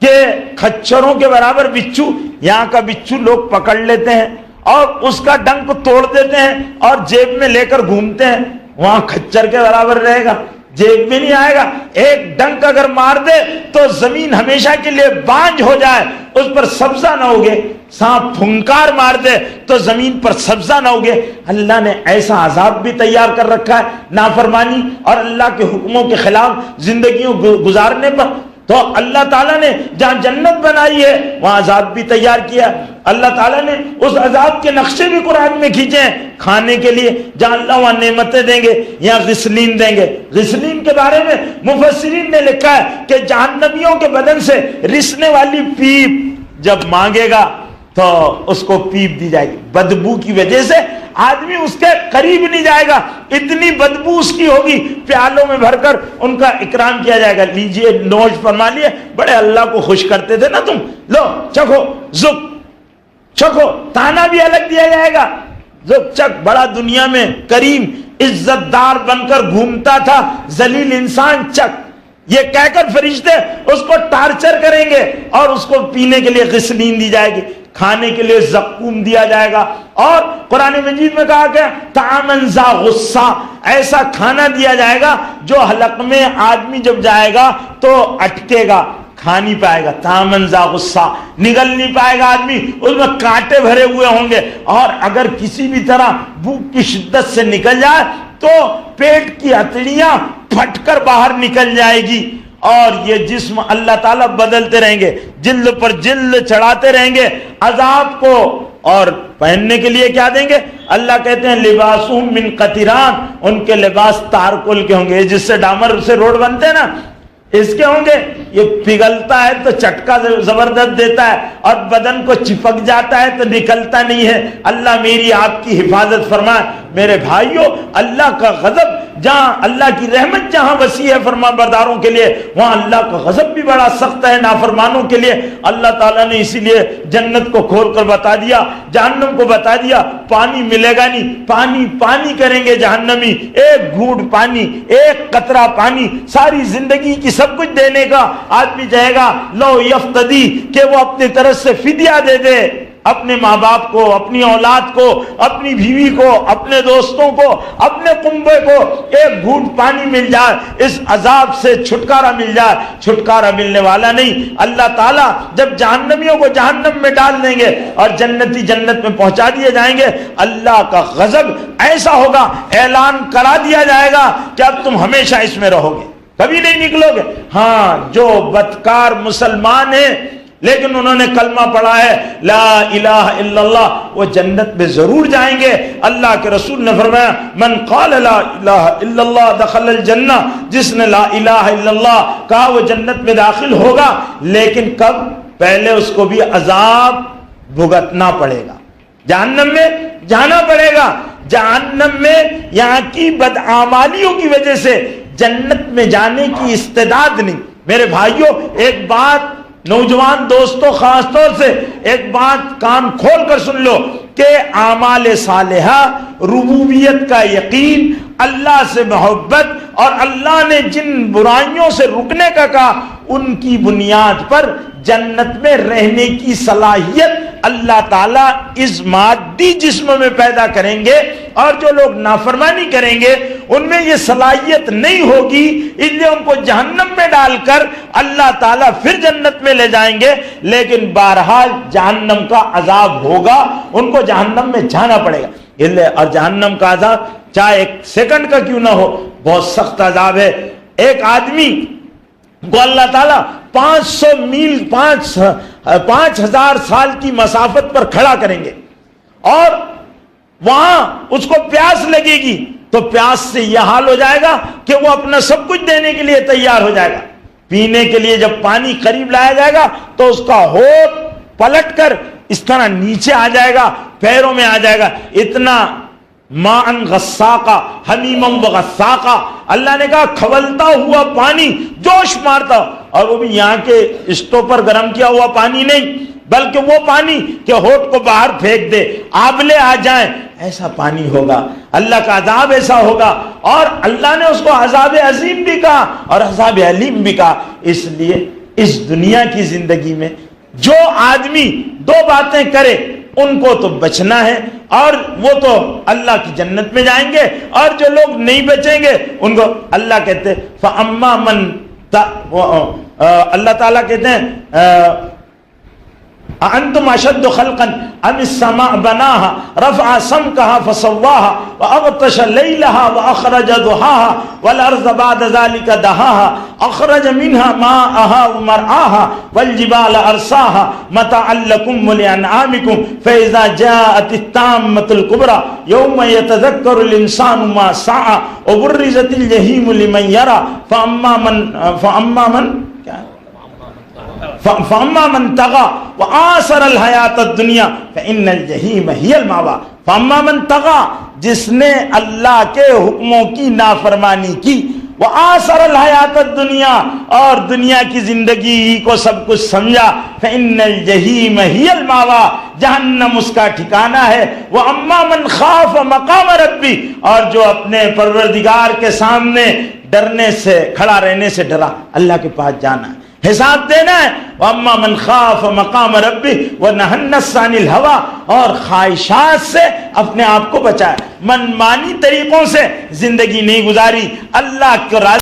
کہ کھچروں کے برابر بچھو، یہاں کا بچھو لوگ پکڑ لیتے ہیں اور اس کا ڈنک توڑ دیتے ہیں اور جیب میں لے کر گھومتے ہیں. وہاں کھچر کے برابر رہے گا، جیب میں نہیں آئے گا. ایک ڈنک اگر مار دے تو زمین ہمیشہ کے لیے بانج ہو جائے، اس پر سبزہ نہ ہوگے. سانپ پھنکار مار دے تو زمین پر سبزہ نہ ہوگے. اللہ نے ایسا عذاب بھی تیار کر رکھا ہے نافرمانی اور اللہ کے حکموں کے خلاف زندگیوں گزارنے پر. تو اللہ تعالیٰ نے جہاں جنت بنائی ہے وہاں عذاب بھی تیار کیا. اللہ تعالیٰ نے اس عذاب کے نقشے بھی قرآن میں کھینچے ہیں کھانے کے لیے. جہاں اللہ وہاں نعمتیں دیں گے، یہاں غسلین دیں گے. غسلین کے بارے میں مفسرین نے لکھا ہے کہ جہنمیوں کے بدن سے رسنے والی پیپ جب مانگے گا تو اس کو پیپ دی جائے گی. بدبو کی وجہ سے آدمی اس کے قریب نہیں جائے گا، اتنی بدبو اس کی ہوگی. پیالوں میں بھر کر ان کا اکرام کیا جائے گا. لیجئے، نوش فرما لیے، بڑے اللہ کو خوش کرتے تھے نا تم، لو چکھو، زک چکھو. تانا بھی الگ دیا جائے گا، زک چک. بڑا دنیا میں کریم عزت دار بن کر گھومتا تھا ذلیل انسان، چک. یہ کہہ کر فرشتے اس کو ٹارچر کریں گے اور اس کو پینے کے لیے غسلین دی جائے گی، کھانے کے لیے زقوم دیا جائے گا، اور قرآن مجید میں کہا کہ طعامن ذا غصہ، ایسا کھانا دیا جائے گا جو حلق میں آدمی جب جائے گا تو اٹکے گا، کھا نہیں پائے گا، طعامن ذا غصہ، نگل نہیں پائے گا آدمی، اس میں کانٹے بھرے ہوئے ہوں گے، اور اگر کسی بھی طرح بھوک کی شدت سے نکل جائے تو پیٹ کی ہتھیلیاں پھٹ کر باہر نکل جائے گی، اور یہ جسم اللہ تعالیٰ بدلتے رہیں گے، جلد پر جلد چڑھاتے رہیں گے عذاب کو، اور پہننے کے لیے کیا دیں گے؟ اللہ کہتے ہیں لباسہم من قطران، ان کے لباس تارکل کے ہوں گے، جس سے ڈامر سے روڈ بنتے ہیں نا، اس کے ہوں گے، یہ پگھلتا ہے تو چٹکا زبردست دیتا ہے، اور بدن کو چپک جاتا ہے تو نکلتا نہیں ہے۔ اللہ میری آپ کی حفاظت فرمائے۔ میرے بھائیوں، اللہ کا غضب جہاں، اللہ کی رحمت جہاں وسیع ہے فرمان برداروں کے لیے، وہاں اللہ کا غضب بھی بڑا سخت ہے نافرمانوں کے لیے۔ اللہ تعالیٰ نے اسی لیے جنت کو کھول کر بتا دیا، جہنم کو بتا دیا، پانی ملے گا نہیں، پانی پانی کریں گے جہنمی، ایک گھونٹ پانی، ایک قطرہ پانی، ساری زندگی کی سب کچھ دینے کا آدمی چاہے گا لو یفتدی، کہ وہ اپنی طرف سے فدیہ دے دے، اپنے ماں باپ کو، اپنی اولاد کو، اپنی بیوی کو، اپنے دوستوں کو، اپنے کنبے کو ایک گھونٹ پانی مل جائے، اس عذاب سے چھٹکارا مل جائے۔ چھٹکارا ملنے والا نہیں۔ اللہ تعالیٰ جب جہنمیوں کو جہنم میں ڈال دیں گے اور جنتی جنت میں پہنچا دیے جائیں گے، اللہ کا غضب ایسا ہوگا، اعلان کرا دیا جائے گا کہ اب تم ہمیشہ اس میں رہو گے، کبھی نہیں نکلو گے۔ ہاں، جو بدکار مسلمان ہیں لیکن انہوں نے کلمہ پڑھا ہے لا الہ الا اللہ، وہ جنت میں ضرور جائیں گے۔ اللہ کے رسول نے فرمایا من قال لا الہ الا اللہ دخل الجنہ، جس نے لا الہ الا اللہ کہا وہ جنت میں داخل ہوگا، لیکن کب؟ پہلے اس کو بھی عذاب بھگتنا پڑے گا، جہنم میں جانا پڑے گا۔ جہنم میں یہاں کی بدعمالیوں کی وجہ سے جنت میں جانے کی استعداد نہیں۔ میرے بھائیوں، ایک بات نوجوان دوستوں خاص طور سے ایک بات کان کھول کر سن لو کہ اعمال صالحہ، ربوبیت کا یقین، اللہ سے محبت، اور اللہ نے جن برائیوں سے رکنے کا کہا، ان کی بنیاد پر جنت میں رہنے کی صلاحیت اللہ تعالیٰ اس مادی جسم میں پیدا کریں گے، اور جو لوگ نافرمانی کریں گے ان میں یہ صلاحیت نہیں ہوگی، اس لیے ان کو جہنم میں ڈال کر اللہ تعالیٰ پھر جنت میں لے جائیں گے۔ لیکن بہرحال جہنم کا عذاب ہوگا، ان کو جہنم میں جانا پڑے گا، اور جہنم کا عذاب چاہے ایک سیکنڈ کا کیوں نہ ہو، بہت سخت عذاب ہے۔ ایک آدمی کو اللہ تعالیٰ 500 میل 5000 سال کی مسافت پر کھڑا کریں گے، اور وہاں اس کو پیاس لگے گی تو پیاس سے یہ حال ہو جائے گا کہ وہ اپنا سب کچھ دینے کے لیے تیار ہو جائے گا۔ پینے کے لیے جب پانی قریب لایا جائے گا تو اس کا ہونٹ پلٹ کر اس طرح نیچے آ جائے گا، پیروں میں آ جائے گا، اتنا ماءً غساقا حمیمًا وغساقا، اللہ نے کہا کھولتا ہوا پانی، جوش مارتا، اور وہ بھی یہاں کے اسٹوو پر گرم کیا ہوا پانی نہیں، بلکہ وہ پانی کہ ہونٹ کو باہر پھینک دے، آبلے آ جائیں، ایسا پانی ہوگا۔ اللہ کا عذاب ایسا ہوگا، اور اللہ نے اس کو عذاب عظیم بھی کہا اور عذاب علیم بھی کہا۔ اس لیے اس دنیا کی زندگی میں جو آدمی دو باتیں کرے ان کو تو بچنا ہے، اور وہ تو اللہ کی جنت میں جائیں گے، اور جو لوگ نہیں بچیں گے ان کو اللہ کہتے فَأَمَّا مَنْ اللہ تعالیٰ کہتے ہیں أَأَنْتُمْ أَشَدُّ خَلْقًا أَمِ السَّمَاءُ بَنَاهَا رَفَعَ سَمْكَهَا فَسَوَّاهَا وَأَغْطَشَ لَيْلَهَا وَأَخْرَجَ ضُحَاهَا وَالْأَرْضَ بَعْدَ ذَلِكَ دَحَاهَا أَخْرَجَ مِنْهَا مَاءَهَا وَمَرْعَاهَا وَالْجِبَالَ أَرْسَاهَا مَتَاعًا لَكُمْ وَلِأَنْعَامِكُمْ فَإِذَا جَاءَتِ التَّامَّةُ الْكُبْرَى يَوْمَ يَتَذَكَّرُ الْإِنسَانُ مَا سَعَى وَبُرِّزَتِ الْجَحِيمُ لِمَنْ يَرَى فَأَمَّا مَنْ طَغَى وَآثَرَ الْحَيَاةَ الدُّنْيَا فَإِنَّ الْجَحِيمَ هِيَ الْمَأْوَىٰ فَأَمَّا مَنْ طَغَى، جس نے اللہ کے حکموں کی نافرمانی کی، وَآثَرَ الْحَيَاةَ الدُّنْيَا، اور دنیا کی زندگی کو سب کچھ سمجھا، فَإِنَّ الْجَحِيمَ هِيَ الْمَأْوَىٰ، جہنم اس کا ٹھکانہ ہے۔ وَأَمَّا مَنْ خَافَ مَقَامَ رَبِّهِ، اور جو اپنے پروردگار کے سامنے ڈرنے سے، کھڑا رہنے سے ڈرا، اللہ کے پاس جانا ہے، حساب دینا ہے۔ وَأَمَّا مَنْ خَافَ مَقَامَ رَبِّهِ وَنَهَى النَّفْسَ عَنِ الْهَوَىٰ، اور خواہشات سے اپنے آپ کو بچائے، منمانی طریقوں سے زندگی نہیں گزاری، اللہ کو راضی